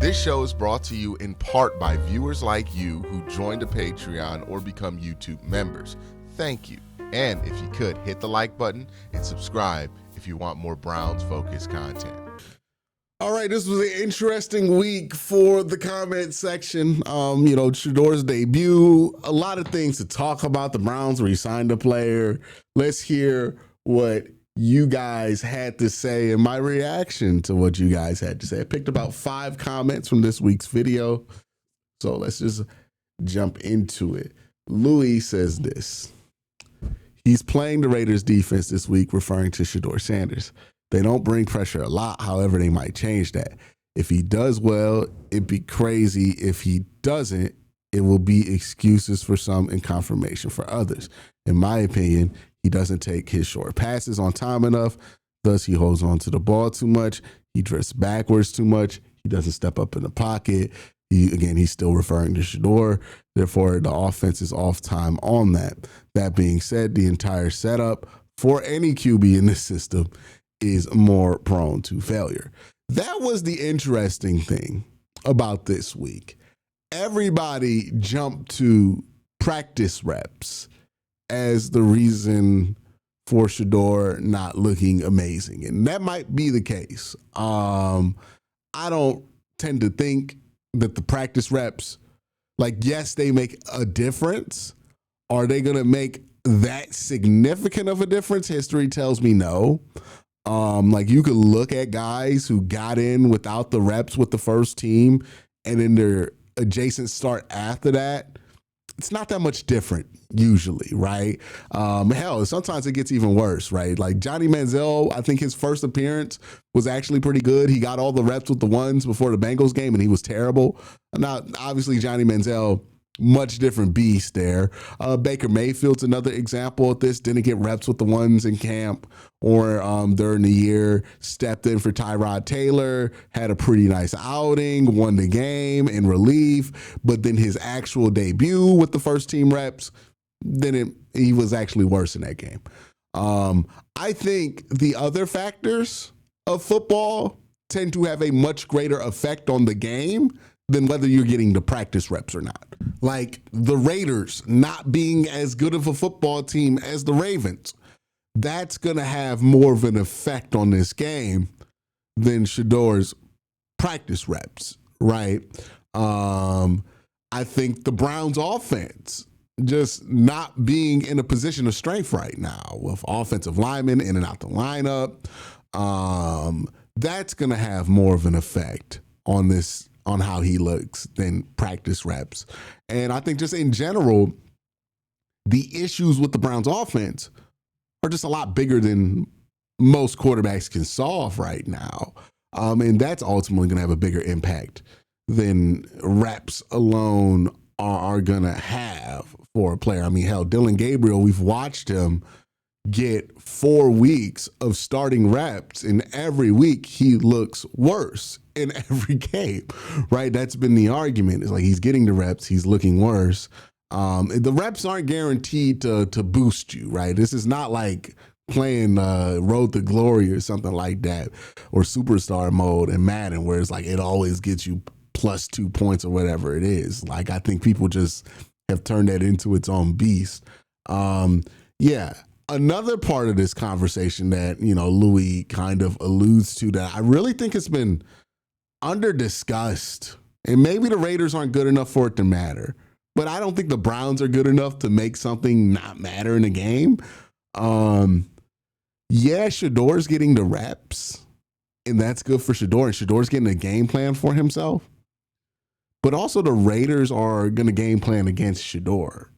This show is brought to you in part by viewers like you who joined a Patreon or become YouTube members. Thank you. And if you could, hit the like button and subscribe if you want more Browns-focused content. All right, this was an interesting week for the comment section. Shador's debut, a lot of things to talk about. The Browns re-signed a player. Let's hear what you guys had to say and my reaction to what you guys had to say. I picked about 5 comments from this week's video. So let's just jump into it. Louis says this. He's playing the Raiders defense this week, referring to Shador Sanders. They don't bring pressure a lot. However, they might change that. If he does well, it'd be crazy. If he doesn't, it will be excuses for some and confirmation for others. In my opinion, he doesn't take his short passes on time enough. Thus, he holds on to the ball too much. He drifts backwards too much. He doesn't step up in the pocket. He's still referring to Shador. Therefore, the offense is off time on that. That being said, the entire setup for any QB in this system is more prone to failure. That was the interesting thing about this week. Everybody jumped to practice reps as the reason for Shador not looking amazing. And that might be the case. I don't tend to think that the practice reps, yes, they make a difference. Are they going to make that significant of a difference? History tells me no. You could look at guys who got in without the reps with the first team and then their adjacent start after that. It's not that much different usually, right? Hell, sometimes it gets even worse, right? Like Johnny Manziel, I think his first appearance was actually pretty good. He got all the reps with the ones before the Bengals game, and he was terrible. Now, obviously, Johnny Manziel, much different beast there. Baker Mayfield's another example of this. Didn't get reps with the ones in camp or during the year. Stepped in for Tyrod Taylor, had a pretty nice outing, won the game in relief. But then his actual debut with the first team reps, he was actually worse in that game. I think the other factors of football tend to have a much greater effect on the game than whether you're getting the practice reps or not. Like the Raiders not being as good of a football team as the Ravens, that's going to have more of an effect on this game than Shador's practice reps, right? I think the Browns offense just not being in a position of strength right now with offensive linemen in and out the lineup, that's going to have more of an effect on how he looks than practice reps. And I think just in general, the issues with the Browns offense are just a lot bigger than most quarterbacks can solve right now. And that's ultimately going to have a bigger impact than reps alone are going to have for a player. I mean, hell, Dillon Gabriel, we've watched him get 4 weeks of starting reps, and every week he looks worse in every game, right? That's been the argument. It's like he's getting the reps, he's looking worse. The reps aren't guaranteed to boost you, right? This is not like playing Road to Glory or something like that, or Superstar mode in Madden, where it's like it always gets you plus 2 points or whatever it is. Like, I think people just have turned that into its own beast. Another part of this conversation that, Louis kind of alludes to that I really think has been under-discussed, and maybe the Raiders aren't good enough for it to matter, but I don't think the Browns are good enough to make something not matter in a game. Shador's getting the reps, and that's good for Shador, and Shador's getting a game plan for himself, but also the Raiders are going to game plan against Shador,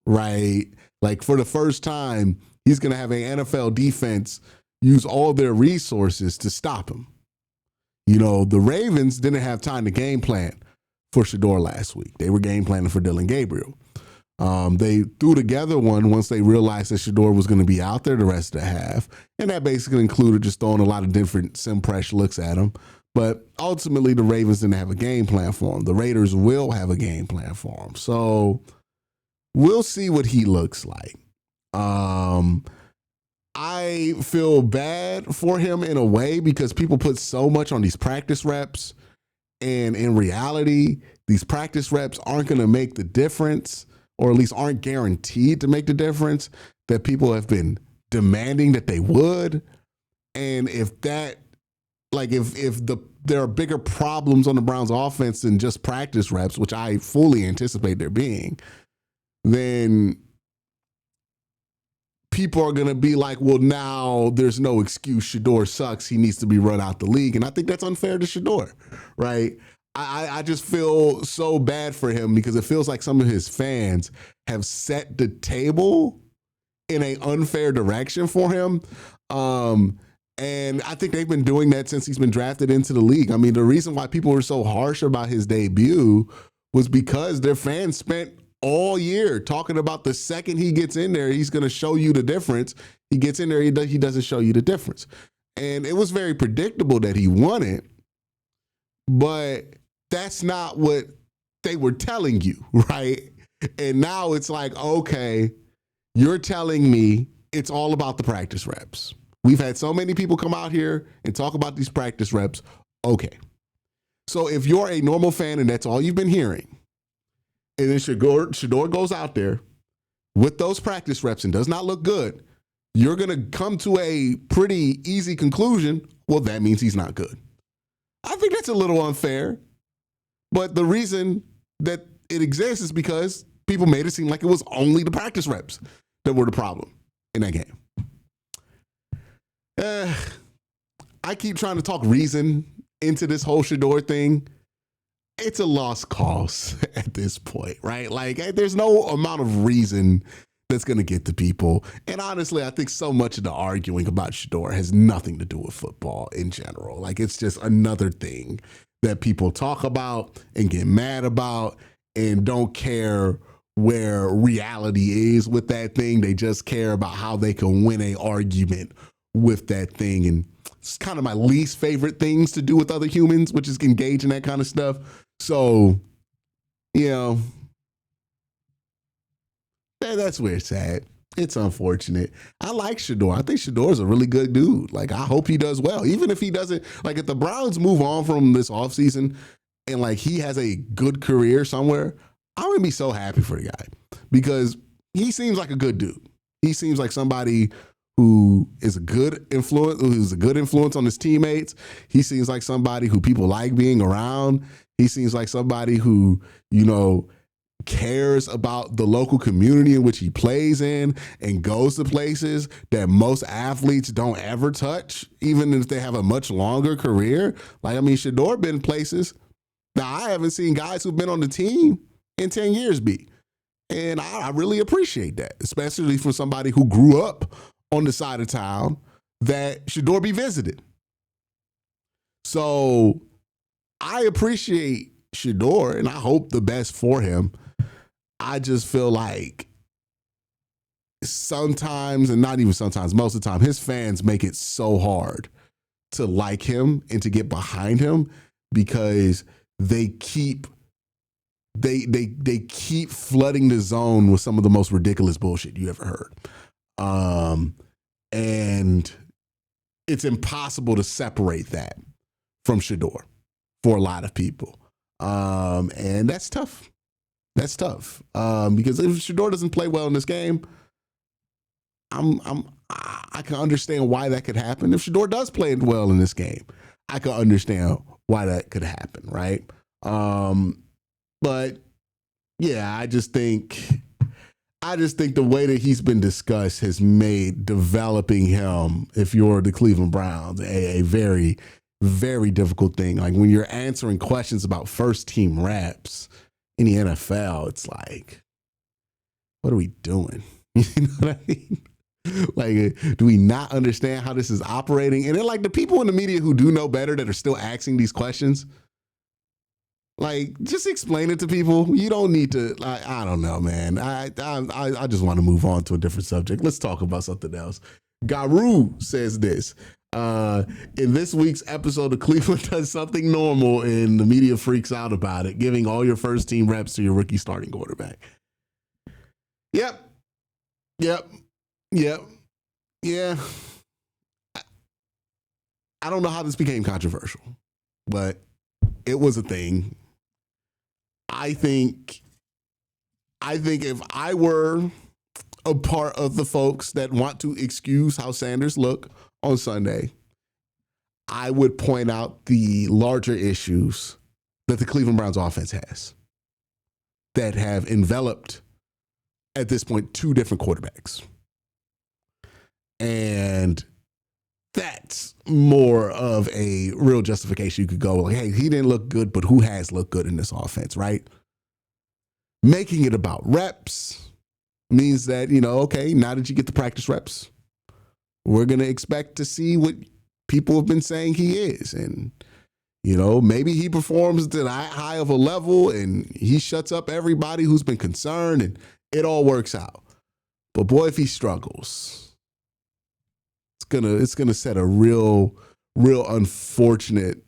right? Like, for the first time, he's going to have an NFL defense use all their resources to stop him. The Ravens didn't have time to game plan for Shador last week. They were game planning for Dillon Gabriel. They threw together one once they realized that Shador was going to be out there the rest of the half, and that basically included just throwing a lot of different sim-presh looks at him. But ultimately, the Ravens didn't have a game plan for him. The Raiders will have a game plan for him. So we'll see what he looks like. I feel bad for him in a way because people put so much on these practice reps And in reality, these practice reps aren't going to make the difference, or at least aren't guaranteed to make the difference that people have been demanding that they would. And if that, like, if there are bigger problems on the Browns offense than just practice reps, which I fully anticipate there being, then people are going to be like, well, now there's no excuse. Shador sucks. He needs to be run out the league. And I think that's unfair to Shador, right? I just feel so bad for him because it feels like some of his fans have set the table in an unfair direction for him. And I think they've been doing that since he's been drafted into the league. I mean, the reason why people were so harsh about his debut was because their fans spent all year talking about the second he gets in there, he's going to show you the difference. He gets in there, he doesn't show you the difference. And it was very predictable that he won it, but that's not what they were telling you, right? And now it's like, okay, you're telling me it's all about the practice reps. We've had so many people come out here and talk about these practice reps. Okay. So if you're a normal fan and that's all you've been hearing, and then Shador goes out there with those practice reps and does not look good, you're going to come to a pretty easy conclusion. Well, that means he's not good. I think that's a little unfair. But the reason that it exists is because people made it seem like it was only the practice reps that were the problem in that game. I keep trying to talk reason into this whole Shador thing. It's a lost cause at this point, right? Like, there's no amount of reason that's going to get to people. And honestly, I think so much of the arguing about Shador has nothing to do with football in general. Like, it's just another thing that people talk about and get mad about and don't care where reality is with that thing. They just care about how they can win an argument with that thing. And it's kind of my least favorite things to do with other humans, which is engage in that kind of stuff. So, you know, that's where it's at. It's unfortunate. I like Shador. I think Shador's a really good dude. Like, I hope he does well. Even if he doesn't, like, if the Browns move on from this offseason and, like, he has a good career somewhere, I'm going to be so happy for the guy because he seems like a good dude. He seems like somebody who is a good influence on his teammates. He seems like somebody who people like being around. He seems like somebody who, you know, cares about the local community in which he plays in and goes to places that most athletes don't ever touch, even if they have a much longer career. Like, I mean, Shador been places that I haven't seen guys who've been on the team in 10 years be. And I really appreciate that, especially from somebody who grew up on the side of town that Shador be visited. So I appreciate Shador and I hope the best for him. I just feel like sometimes, and not even sometimes, most of the time, his fans make it so hard to like him and to get behind him because they keep flooding the zone with some of the most ridiculous bullshit you ever heard. And it's impossible to separate that from Shador for a lot of people. And that's tough. That's tough because if Shador doesn't play well in this game, I can understand why that could happen. If Shador does play well in this game, I can understand why that could happen, right? But yeah, I just think the way that he's been discussed has made developing him, if you're the Cleveland Browns, a very, very difficult thing. Like when you're answering questions about first team reps in the NFL, it's like, what are we doing? You know what I mean? Like, do we not understand how this is operating? And then, like, the people in the media who do know better that are still asking these questions, like, just explain it to people. You don't need to, like, I don't know, man. I just want to move on to a different subject. Let's talk about something else. Garu says this. In this week's episode of Cleveland Does Something Normal and the media freaks out about it, giving all your first team reps to your rookie starting quarterback. Yep. Yeah. I don't know how this became controversial, but It was a thing. I think if I were a part of the folks that want to excuse how Sanders look on Sunday, I would point out the larger issues that the Cleveland Browns offense has that have enveloped, at this point, 2 different quarterbacks. And that's more of a real justification. You could go like, hey, he didn't look good, but who has looked good in this offense, right? Making it about reps means that, okay, now that you get the practice reps, we're going to expect to see what people have been saying he is. And, maybe he performs to that high of a level and he shuts up everybody who's been concerned and it all works out. But boy, if he struggles, it's gonna set a real unfortunate,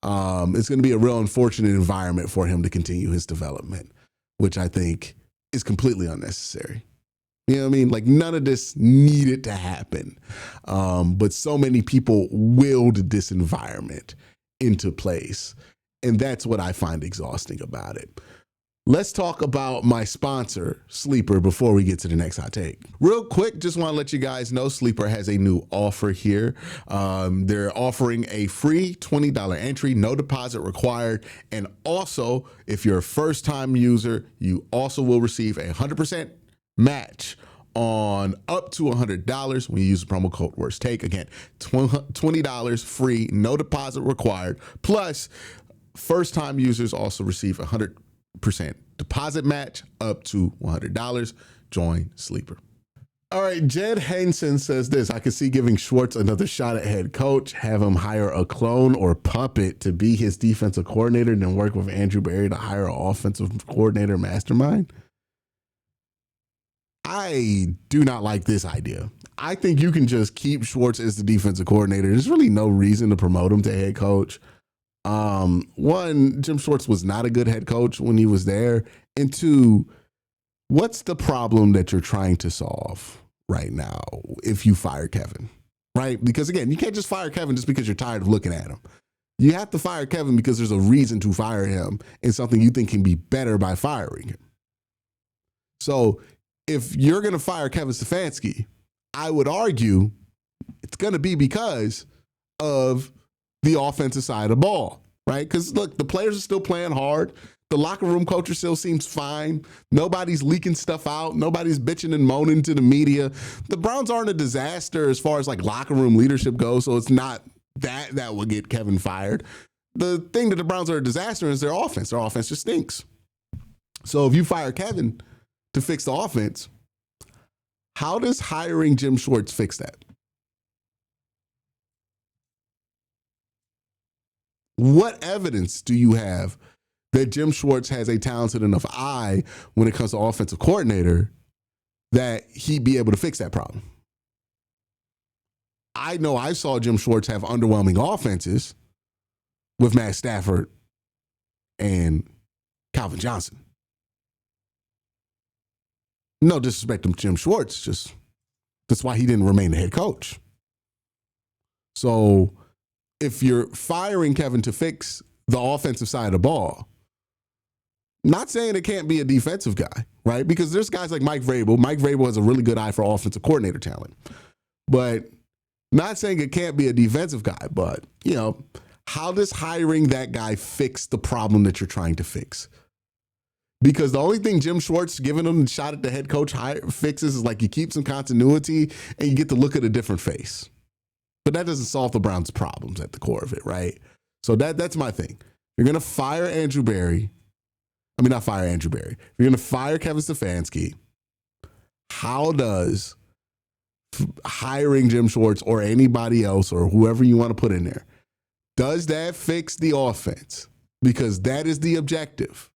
it's gonna be a real unfortunate environment for him to continue his development, which I think is completely unnecessary. You know what I mean? Like, none of this needed to happen. But so many people willed this environment into place. And that's what I find exhausting about it. Let's talk about my sponsor, Sleeper, before we get to the next hot take. Real quick, just want to let you guys know Sleeper has a new offer here. They're offering a free $20 entry, no deposit required. And also, if you're a first-time user, you also will receive a 100% match on up to $100 when you use the promo code Worst Take. Again, $20 free, no deposit required. Plus, first-time users also receive 100% deposit match up to $100. Join Sleeper. All right, Jed Henson says this: I could see giving Schwartz another shot at head coach, have him hire a clone or puppet to be his defensive coordinator, and then work with Andrew Berry to hire an offensive coordinator mastermind. I do not like this idea. I think you can just keep Schwartz as the defensive coordinator. There's really no reason to promote him to head coach. One, Jim Schwartz was not a good head coach when he was there. And 2, what's the problem that you're trying to solve right now if you fire Kevin, right? Because again, you can't just fire Kevin just because you're tired of looking at him. You have to fire Kevin because there's a reason to fire him and something you think can be better by firing him. So if you're going to fire Kevin Stefanski, I would argue it's going to be because of the offensive side of the ball, right? Because look, the players are still playing hard. The locker room culture still seems fine. Nobody's leaking stuff out. Nobody's bitching and moaning to the media. The Browns aren't a disaster as far as like locker room leadership goes, so it's not that will get Kevin fired. The thing that the Browns are a disaster is their offense. Their offense just stinks. So if you fire Kevin to fix the offense, how does hiring Jim Schwartz fix that? What evidence do you have that Jim Schwartz has a talented enough eye when it comes to offensive coordinator that he'd be able to fix that problem? I know I saw Jim Schwartz have underwhelming offenses with Matt Stafford and Calvin Johnson. No disrespect to Jim Schwartz, just that's why he didn't remain the head coach. So if you're firing Kevin to fix the offensive side of the ball, not saying it can't be a defensive guy, right? Because there's guys like Mike Vrabel. Mike Vrabel has a really good eye for offensive coordinator talent. But not saying it can't be a defensive guy, but, how does hiring that guy fix the problem that you're trying to fix? Because the only thing Jim Schwartz giving him a shot at the head coach fixes is like you keep some continuity and you get to look at a different face. But that doesn't solve the Browns' problems at the core of it, right? So that's my thing. You're going to fire Andrew Berry. I mean, not fire Andrew Berry. You're going to fire Kevin Stefanski. How does hiring Jim Schwartz or anybody else or whoever you want to put in there, does that fix the offense? Because that is the objective.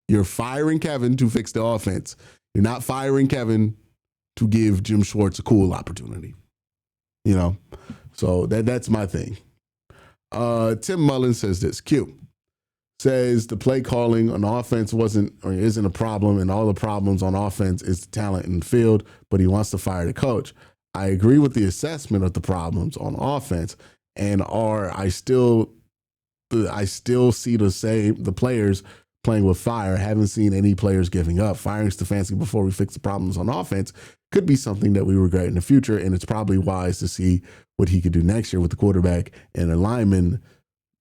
You're firing Kevin to fix the offense. You're not firing Kevin to give Jim Schwartz a cool opportunity. So that's my thing. Tim Mullen says this. Q says the play calling on offense isn't a problem, and all the problems on offense is the talent in the field, but he wants to fire the coach. I agree with the assessment of the problems on offense, and I still I still see the players playing with fire. Haven't seen any players giving up. Firing Stefanski before we fix the problems on offense could be something that we regret in the future, and it's probably wise to see what he could do next year with the quarterback and a lineman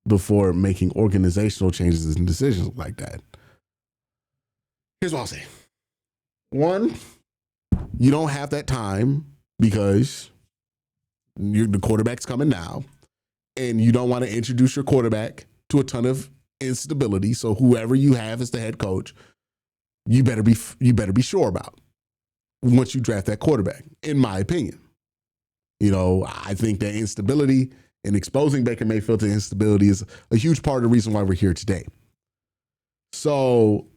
before making organizational changes and decisions like that. Here's what I'll say. One, you don't have that time because the quarterback's coming now, and you don't want to introduce your quarterback to a ton of instability. So whoever you have as the head coach, you better be sure about once you draft that quarterback, in my opinion. I think that instability and exposing Baker Mayfield to instability is a huge part of the reason why we're here today. So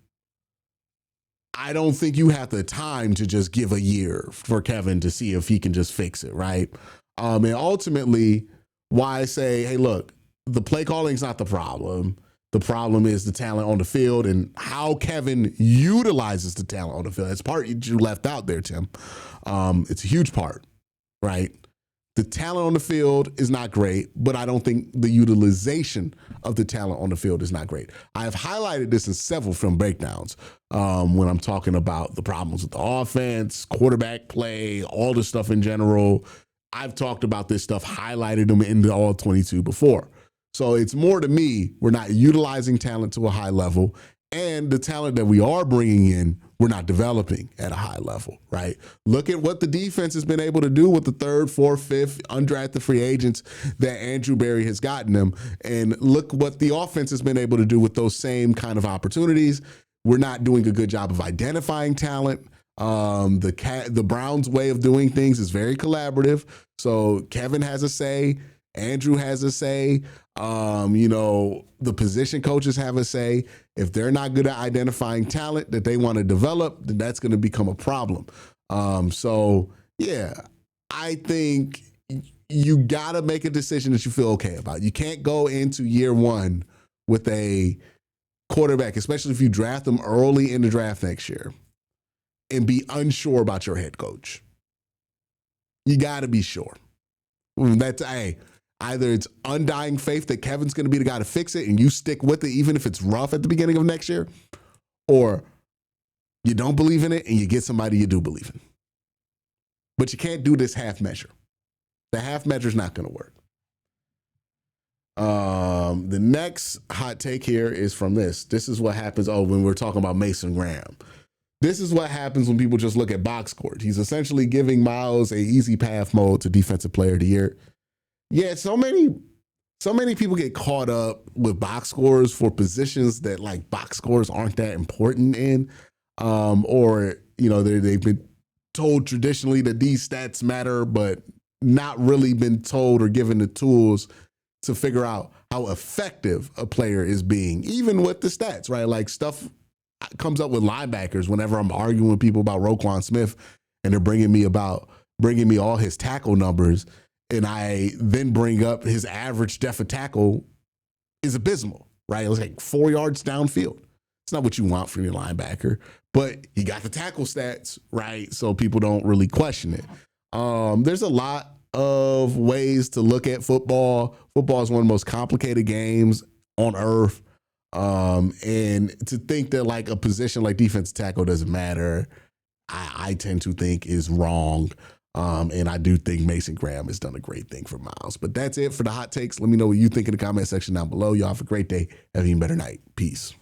I don't think you have the time to just give a year for Kevin to see if he can just fix it, right? And ultimately, why I say, hey, look, the play calling is not the problem. The problem is the talent on the field and how Kevin utilizes the talent on the field. That's part you left out there, Tim. It's a huge part, right? The talent on the field is not great, but I don't think the utilization of the talent on the field is not great. I have highlighted this in several film breakdowns when I'm talking about the problems with the offense, quarterback play, all the stuff in general. I've talked about this stuff, highlighted them in the All 22 before. So it's more to me, we're not utilizing talent to a high level, and the talent that we are bringing in, we're not developing at a high level, right? Look at what the defense has been able to do with the third, fourth, fifth undrafted free agents that Andrew Berry has gotten them, and look what the offense has been able to do with those same kind of opportunities. We're not doing a good job of identifying talent. The Browns' way of doing things is very collaborative. So Kevin has a say. Andrew has a say. The position coaches have a say. If they're not good at identifying talent that they want to develop, then that's going to become a problem. I think you got to make a decision that you feel okay about. You can't go into year one with a quarterback, especially if you draft them early in the draft next year, and be unsure about your head coach. You got to be sure. Either it's undying faith that Kevin's going to be the guy to fix it and you stick with it even if it's rough at the beginning of next year, or you don't believe in it and you get somebody you do believe in. But you can't do this half measure. The half measure is not going to work. The next hot take here is from this. This is what happens when we're talking about Mason Graham. This is what happens when people just look at box scores. He's essentially giving Miles a easy path mode to Defensive Player of the Year. Yeah, so many people get caught up with box scores for positions that like box scores aren't that important in, they've been told traditionally that these stats matter, but not really been told or given the tools to figure out how effective a player is being, even with the stats, right? Like stuff comes up with linebackers whenever I'm arguing with people about Roquan Smith and they're bringing me all his tackle numbers. And I then bring up his average depth of tackle is abysmal, right? It was like 4 yards downfield. It's not what you want from your linebacker, but he got the tackle stats, right? So people don't really question it. There's a lot of ways to look at football. Football is one of the most complicated games on earth. And to think that like a position like defensive tackle doesn't matter, I tend to think is wrong. And I do think Mason Graham has done a great thing for Miles. But that's it for the hot takes. Let me know what you think in the comment section down below. Y'all have a great day. Have an even better night. Peace.